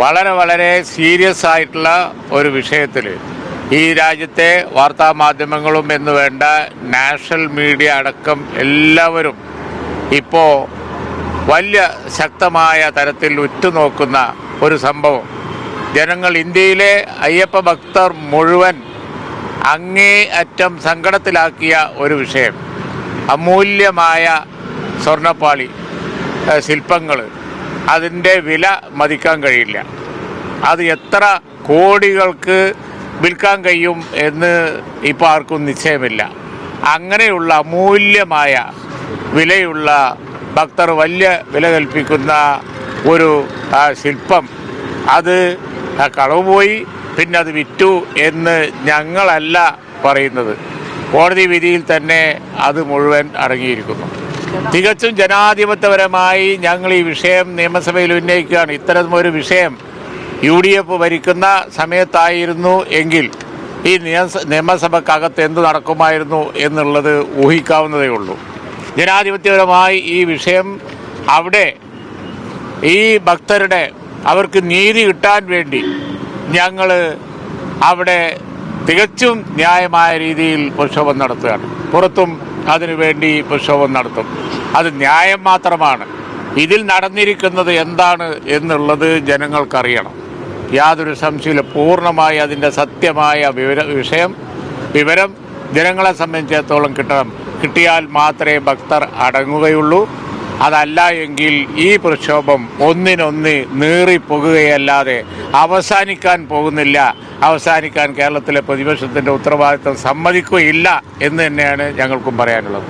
വളരെ വളരെ സീരിയസ് ആയിട്ടുള്ള ഒരു വിഷയത്തിൽ ഈ രാജ്യത്തെ വാർത്താമാധ്യമങ്ങളും എന്ന് വേണ്ട നാഷണൽ മീഡിയ അടക്കം എല്ലാവരും ഇപ്പോൾ വലിയ ശക്തമായ തരത്തിൽ ഉറ്റുനോക്കുന്ന ഒരു സംഭവം. ജനങ്ങൾ, ഇന്ത്യയിലെ അയ്യപ്പ ഭക്തർ മുഴുവൻ അങ്ങേ അറ്റം സങ്കടത്തിലാക്കിയ ഒരു വിഷയം. അമൂല്യമായ സ്വർണ്ണപ്പാളി ശില്പങ്ങൾ, അതിൻ്റെ വില മതിക്കാൻ കഴിയില്ല. അത് എത്ര കോടികൾക്ക് വിൽക്കാൻ കഴിയും എന്ന് ഇപ്പോൾ ആർക്കും നിശ്ചയമില്ല. അങ്ങനെയുള്ള അമൂല്യമായ വിലയുള്ള ഭക്തർ വലിയ വില കൽപ്പിക്കുന്ന ഒരു ശില്പം, അത് കളവ് പോയി, പിന്നെ അത് വിറ്റു എന്ന് ഞങ്ങളല്ല പറയുന്നത്. കോടതി വിധിയിൽ തന്നെ അത് മുഴുവൻ അടങ്ങിയിരിക്കുന്നു. തികച്ചും ജനാധിപത്യപരമായി ഞങ്ങൾ ഈ വിഷയം നിയമസഭയിൽ ഉന്നയിക്കുകയാണ്. ഇത്തരമൊരു വിഷയം UDF ഭരിക്കുന്ന സമയത്തായിരുന്നു എങ്കിൽ ഈ നിയമസഭക്കകത്ത് എന്ത് നടക്കുമായിരുന്നു എന്നുള്ളത് ഊഹിക്കാവുന്നതേ ഉള്ളൂ. ജനാധിപത്യപരമായി ഈ വിഷയം അവിടെ ഈ ഭക്തരുടെ അവർക്ക് നീതി കിട്ടാൻ വേണ്ടി ഞങ്ങൾ അവിടെ തികച്ചും ന്യായമായ രീതിയിൽ പ്രക്ഷോഭം നടത്തുകയാണ്. പുറത്തും അതിനുവേണ്ടി പ്രക്ഷോഭം നടത്തും. അത് ന്യായം മാത്രമാണ്. ഇതിൽ നടന്നിരിക്കുന്നത് എന്താണ് എന്നുള്ളത് ജനങ്ങൾക്കറിയണം. യാതൊരു സംശയമില്ല. പൂർണ്ണമായി അതിൻ്റെ സത്യമായ വിവരം ജനങ്ങളെ സംബന്ധിച്ചിടത്തോളം കിട്ടിയാൽ മാത്രമേ ഭക്തർ അടങ്ങുകയുള്ളൂ. അതല്ല എങ്കിൽ ഈ പ്രക്ഷോഭം ഒന്നിനൊന്ന് നീറിപ്പോകുകയല്ലാതെ അവസാനിക്കാൻ പോകുന്നില്ല. അവസാനിക്കാൻ കേരളത്തിലെ പ്രതിപക്ഷത്തിൻ്റെ ഉത്തരവാദിത്വം സമ്മതിക്കുകയില്ല എന്ന് തന്നെയാണ് ഞങ്ങൾക്കും പറയാനുള്ളത്.